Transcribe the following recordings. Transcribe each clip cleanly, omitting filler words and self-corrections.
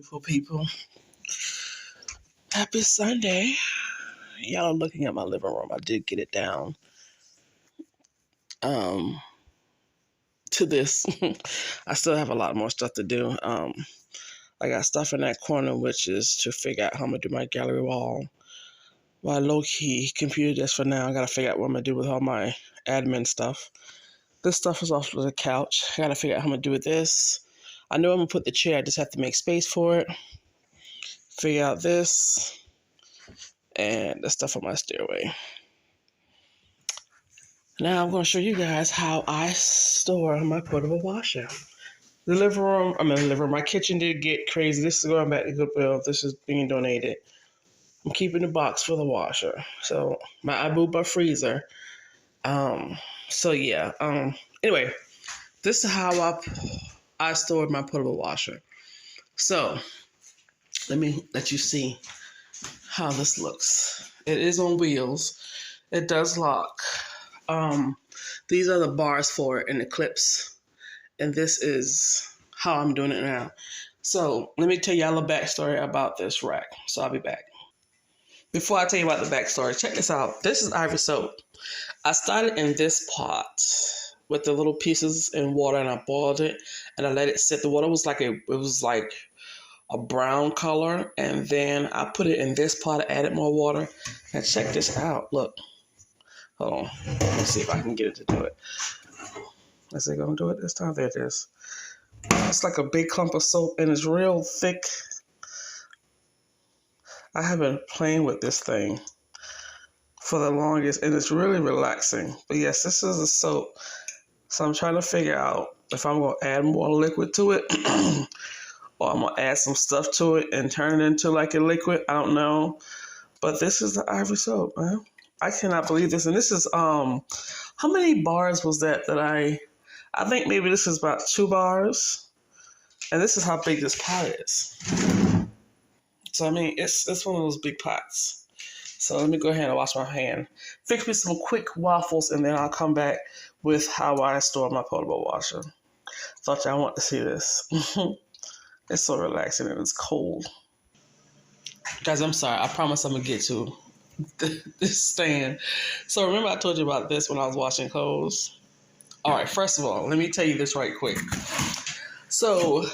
Beautiful people. Happy Sunday. Y'all are looking at my living room. I did get it down to this. I still have a lot more stuff to do. I got stuff in that corner, which is to figure out how I'm going to do my gallery wall. My low-key computer desk for now. I got to figure out what I'm going to do with all my admin stuff. This stuff is off the couch. I got to figure out how I'm going to do with this. I know I'm going to put the chair. I just have to make space for it. Figure out this. And the stuff on my stairway. Now I'm going to show you guys how I store my portable washer. The living room, my kitchen did get crazy. This is going back to Goodwill. This is being donated. I'm keeping the box for the washer. So I moved my freezer. Anyway, this is how I stored my portable washer. So let me let you see how this looks. It is on wheels. It does lock. These are the bars for it and the clips. And this is how I'm doing it now. So let me tell y'all a backstory about this rack. So I'll be back. Before I tell you about the backstory, check this out. This is Ivory soap. I started in this pot with the little pieces in water, and I boiled it and I let it sit. The water was like a brown color, and then I put it in this pot, added more water. And check this out. Look. Hold on. Let me see if I can get it to do it. Is it going to do it this time? There it is. It's like a big clump of soap, and it's real thick. I have been playing with this thing for the longest, and it's really relaxing. But yes, this is a soap. So I'm trying to figure out if I'm going to add more liquid to it or I'm going to add some stuff to it and turn it into like a liquid. I don't know. But this is the Ivory soap, man. I cannot believe this. And this is, how many bars was that I think maybe this is about 2 bars. And this is how big this pot is. So, it's one of those big pots. So let me go ahead and wash my hand. Fix me some quick waffles, and then I'll come back with how I store my portable washer. Thought y'all want to see this. It's so relaxing and it's cold. Guys, I'm sorry. I promise I'm going to get to this stand. So remember I told you about this when I was washing clothes? All right, first of all, let me tell you this right quick. So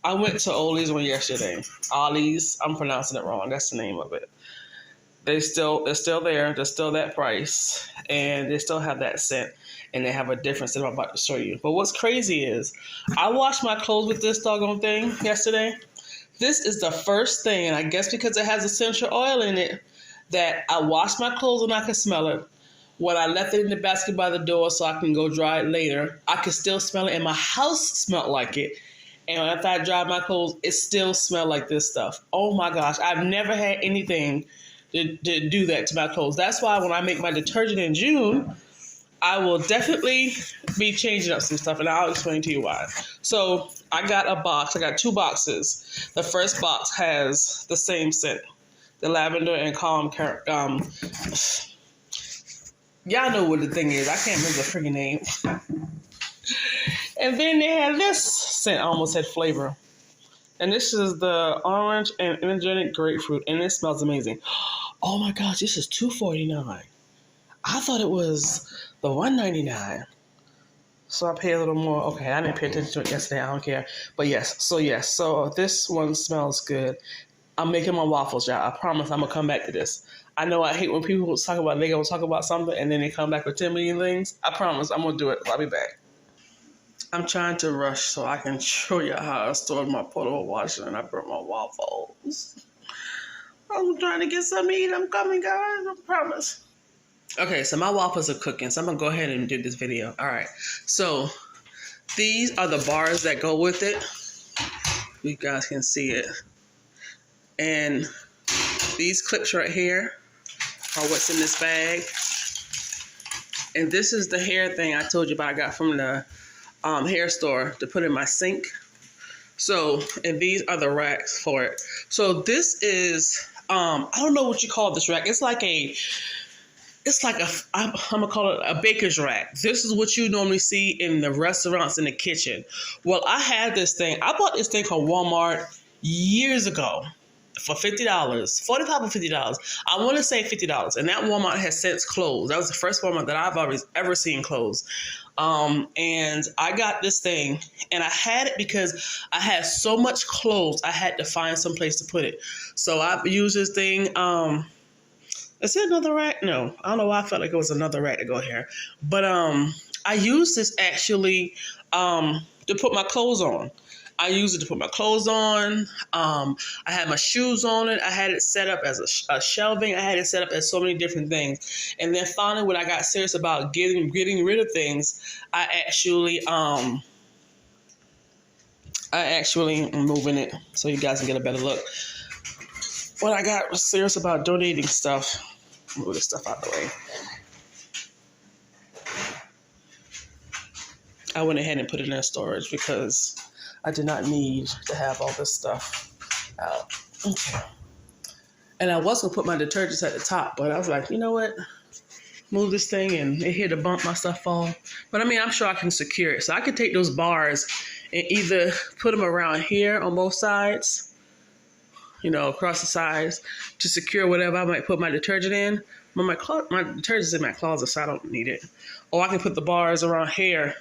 I went to Ollie's one yesterday. Ollie's, I'm pronouncing it wrong. That's the name of it. They're still there. They're still that price. And they still have that scent. And they have a difference that I'm about to show you. But what's crazy is I washed my clothes with this doggone thing yesterday. This is the first thing, and I guess because it has essential oil in it, that I washed my clothes and I could smell it. When I left it in the basket by the door so I can go dry it later, I could still smell it, and my house smelled like it. And after I dried my clothes, it still smelled like this stuff. Oh my gosh, I've never had anything to do that to my clothes. That's why when I make my detergent in June, I will definitely be changing up some stuff, and I'll explain to you why. So I got a box. I got 2 boxes. The first box has the same scent. The lavender and calm, y'all know what the thing is. I can't remember the freaking name. And then they had this scent, almost had flavor. And this is the orange and energetic grapefruit, and it smells amazing. Oh my gosh, this is $2.49. I thought it was the $1.99. So I pay a little more. Okay, I didn't pay attention to it yesterday. I don't care. But yes. So this one smells good. I'm making my waffles, y'all. I promise I'm going to come back to this. I know I hate when people talk about, they going to talk about something and then they come back with 10 million things. I promise I'm going to do it. I'll be back. I'm trying to rush so I can show you how I stored my portable washer and I burnt my waffles. I'm trying to get some meat. I'm coming, guys. I promise. Okay, so my waffles are cooking, so I'm going to go ahead and do this video. All right. So these are the bars that go with it. You guys can see it. And these clips right here are what's in this bag. And this is the hair thing I told you about I got from the hair store to put in my sink. So, and these are the racks for it. So this is, I don't know what you call this rack. It's like I'm going to call it a baker's rack. This is what you normally see in the restaurants in the kitchen. Well, I had this thing. I bought this thing from Walmart years ago for $50, $45 or $50. I want to say $50. And that Walmart has since closed. That was the first Walmart that I've ever seen close. And I got this thing, and I had it because I had so much clothes, I had to find some place to put it. So I used this thing. Is it another rack? No, I don't know why I felt like it was another rack to go here. But I used this actually to put my clothes on. I used it to put my clothes on. I had my shoes on it. I had it set up as a shelving. I had it set up as so many different things. And then finally, when I got serious about getting rid of things, I actually am moving it so you guys can get a better look. When I got serious about donating stuff, move this stuff out the way. I went ahead and put it in storage because I did not need to have all this stuff out. Okay. And I was going to put my detergents at the top, but I was like, you know what? Move this thing and it hit a bump, my stuff fall. But I mean, I'm sure I can secure it. So I could take those bars and either put them around here on both sides, you know, across the sides to secure whatever I might put my detergent in. But my detergent's in my closet, so I don't need it. Or I can put the bars around here,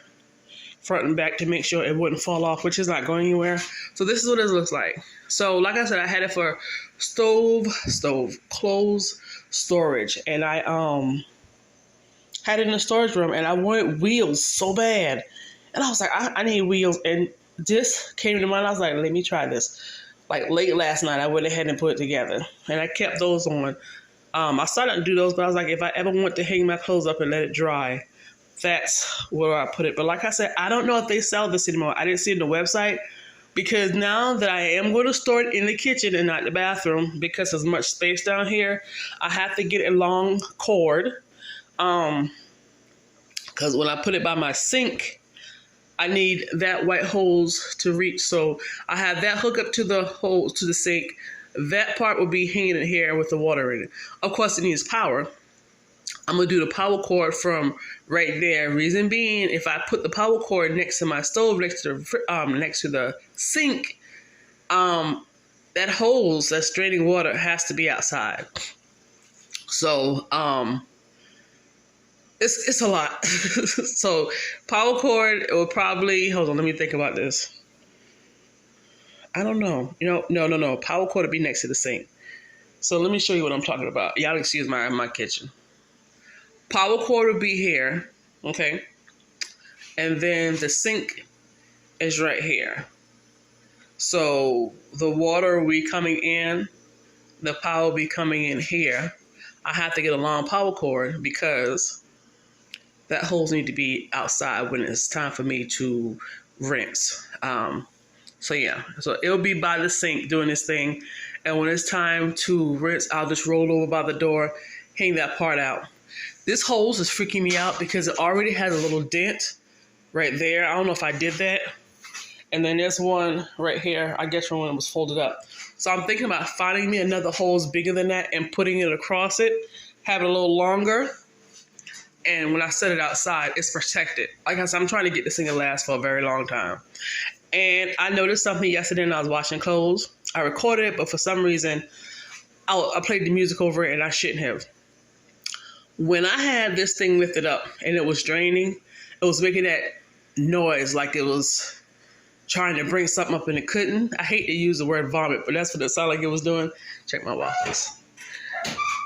front and back, to make sure it wouldn't fall off, which is not going anywhere. So this is what it looks like. So like I said, I had it for clothes storage, and I had it in the storage room, and I wanted wheels so bad, and I was like, I need wheels, and this came to mind. I was like, let me try this. Like late last night, I went ahead and put it together, and I kept those on. I started to do those, but I was like, if I ever want to hang my clothes up and let it dry, that's where I put it. But like I said, I don't know if they sell this anymore. I didn't see it on the website, because now that I am going to store it in the kitchen and not the bathroom, because there's much space down here, I have to get a long cord. Because when I put it by my sink, I need that white hose to reach. So I have that hook up to the hose to the sink. That part will be hanging in here with the water in it. Of course, it needs power. I'm going to do the power cord from right there. Reason being, if I put the power cord next to my stove, next to the sink, that hose that's draining water has to be outside. So, it's a lot. So power cord, it will probably, hold on, let me think about this. I don't know. No. Power cord will be next to the sink. So let me show you what I'm talking about. Y'all excuse my kitchen. Power cord will be here, okay? And then the sink is right here. So the water will be coming in, the power will be coming in here. I have to get a long power cord because that hose need to be outside when it's time for me to rinse. So yeah, so it'll be by the sink doing this thing. And when it's time to rinse, I'll just roll over by the door, hang that part out. This hose is freaking me out because it already has a little dent right there. I don't know if I did that. And then there's one right here, I guess from when it was folded up. So I'm thinking about finding me another hose bigger than that and putting it across it, have it a little longer. And when I set it outside, it's protected. Like I said, I'm trying to get this thing to last for a very long time. And I noticed something yesterday when I was washing clothes. I recorded it, but for some reason, I played the music over it, and I shouldn't have. When I had this thing lifted up and it was draining, it was making that noise like it was trying to bring something up and it couldn't. I hate to use the word vomit, but that's what it sounded like it was doing. Check my waffles.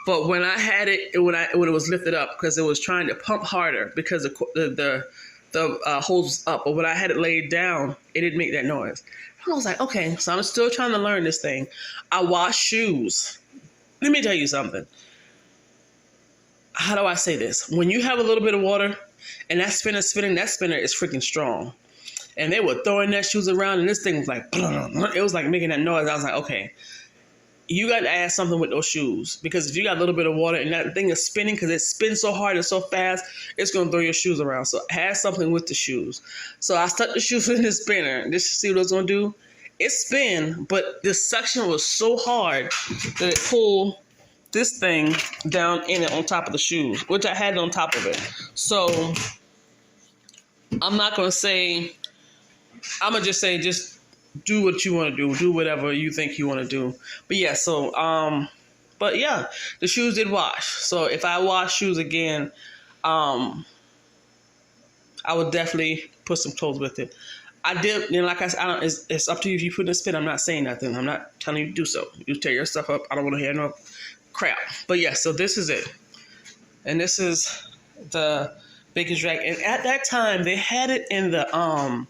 But when I had it, when it was lifted up, because it was trying to pump harder because the hose was up. But when I had it laid down, it didn't make that noise. I was like, okay, so I'm still trying to learn this thing. I wash shoes. Let me tell you something. How do I say this? When you have a little bit of water and that spinner spinning, that spinner is freaking strong. And they were throwing their shoes around and this thing was like, it was like making that noise. I was like, okay, you got to add something with those shoes, because if you got a little bit of water and that thing is spinning, because it spins so hard and so fast, it's going to throw your shoes around. So add something with the shoes. So I stuck the shoes in the spinner just to see what it was going to do. It spin, but the suction was so hard that it pulled this thing down in it on top of the shoes, which I had it on top of it. So I'm not going to say, I'm going to just say, just do what you want to do whatever you think you want to do. But yeah, so but yeah, the shoes did wash. So if I wash shoes again, I would definitely put some clothes with it. I did, like I said, it's up to you if you put in a spin. I'm not saying nothing. I'm not telling you to do so. You tear your stuff up. I don't want to hear no crap. But yeah, so this is it. And this is the Baker's Rack. And at that time, they had it in the,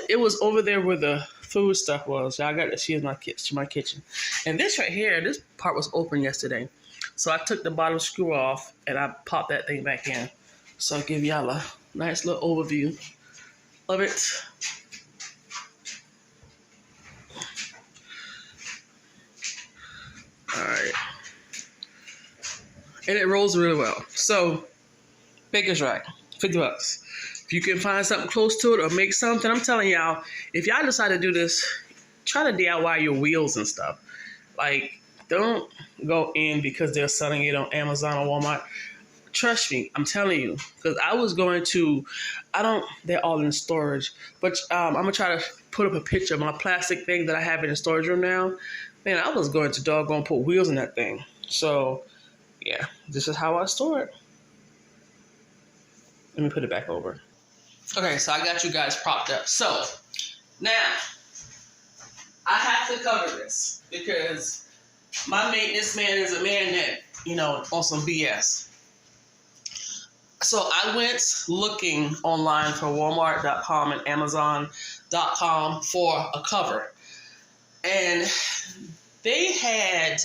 it was over there where the food stuff was. I got to see my kitchen. And this right here, this part was open yesterday. So I took the bottom screw off and I popped that thing back in. So I'll give y'all a nice little overview of it. All right. And it rolls really well. So, Baker's Rack, $50. If you can find something close to it or make something, I'm telling y'all, if y'all decide to do this, try to DIY your wheels and stuff. Like, don't go in because they're selling it on Amazon or Walmart. Trust me, I'm telling you, because I was going to, they're all in storage, but I'm going to try to put up a picture of my plastic thing that I have in the storage room now. Man, I was going to doggone put wheels in that thing. So, yeah, this is how I store it. Let me put it back over. Okay, so I got you guys propped up. So, now, I have to cover this because my maintenance man is a man that, on some BS. So I went looking online for Walmart.com and Amazon.com for a cover. And they had,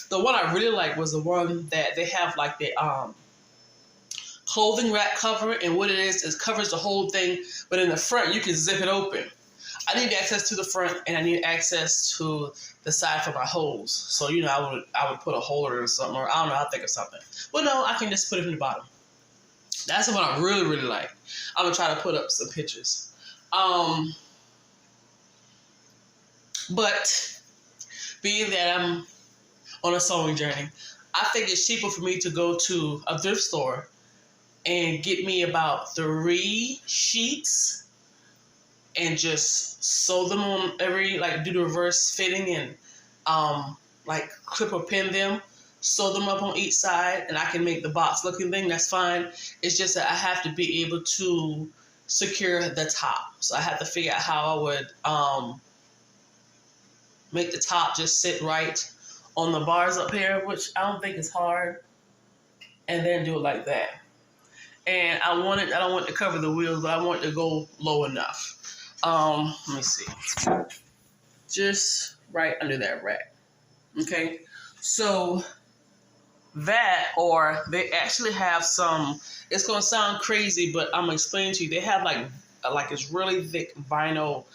the one I really liked was the one that they have like the clothing rack cover. And what it is covers the whole thing. But in the front, you can zip it open. I need access to the front and I need access to the side for my hose. So, I would put a holder or something, or I don't know, I'll think of something. Well, no, I can just put it in the bottom. That's the one I really, really like. I'm going to try to put up some pictures. But being that I'm on a sewing journey, I think it's cheaper for me to go to a thrift store and get me about 3 sheets and just sew them on do the reverse fitting and clip or pin them. Sew them up on each side, and I can make the box looking thing. That's fine. It's just that I have to be able to secure the top. So I have to figure out how I would make the top just sit right on the bars up here, which I don't think is hard. And then do it like that. And I don't want to cover the wheels, but I want it to go low enough. Let me see. Just right under that rack. Okay. So that, or they actually have some, it's going to sound crazy, but I'm going to explain to you. They have like this really thick vinyl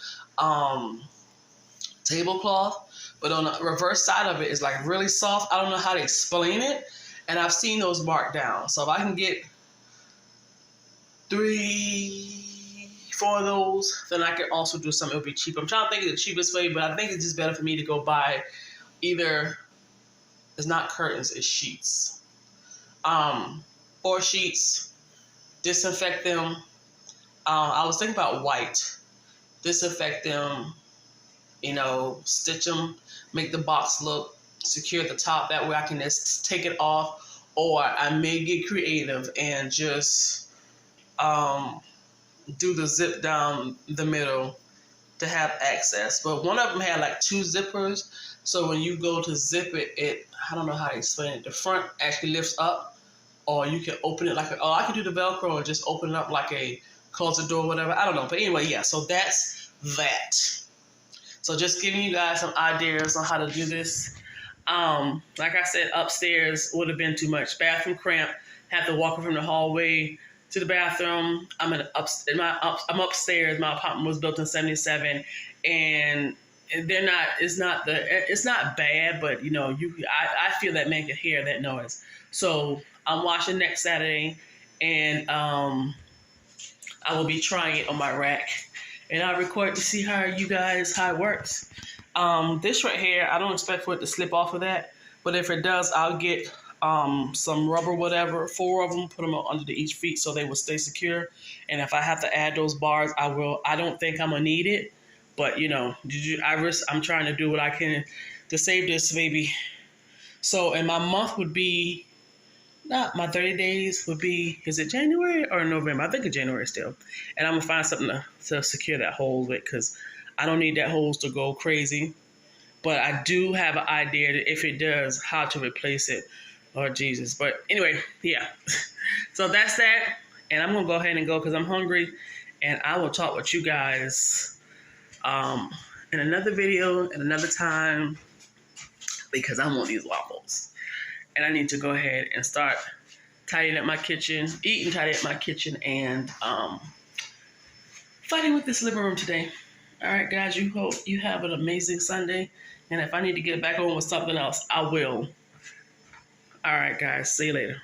tablecloth, but on the reverse side of it is like really soft. I don't know how to explain it, and I've seen those marked down. So if I can get 3, 4 of those, then I can also do something. It'll be cheap. I'm trying to think of the cheapest way, but I think it's just better for me to go buy either, it's not curtains, it's sheets. 4 sheets, disinfect them. I was thinking about white. Disinfect them, stitch them, make the box look, secure the top. That way I can just take it off. Or I may get creative and just do the zip down the middle to have access. But one of them had like 2 zippers. So when you go to zip it, I don't know how to explain it. The front actually lifts up, or you can open it I can do the Velcro and just open it up like a closet door, whatever. I don't know. But anyway, yeah, so that's that. So just giving you guys some ideas on how to do this. Like I said, upstairs would have been too much. Bathroom cramp. Have to walk from the hallway to the bathroom. I'm upstairs. My apartment was built in '77, and it's not bad, but I feel that man could hear that noise. So I'm washing next Saturday, and I will be trying it on my rack, and I'll record to see how it works. This right here, I don't expect for it to slip off of that, but if it does, I'll get some rubber, whatever, 4 of them, put them under each feet so they will stay secure. And if I have to add those bars, I will. I don't think I'm gonna need it, But I'm trying to do what I can to save this baby. So, and my month would be, not my 30 days would be, is it January or November? I think it's January still. And I'm going to find something to secure that hose with, because I don't need that hose to go crazy. But I do have an idea that if it does, how to replace it. Lord Jesus. But anyway, yeah. So that's that. And I'm going to go ahead and go because I'm hungry. And I will talk with you guys in another video, in another time, because I want these waffles. And I need to go ahead and start tidying up my kitchen, eating, tidying up my kitchen, and fighting with this living room today. All right, guys, you hope you have an amazing Sunday. And if I need to get back on with something else, I will. All right, guys, see you later.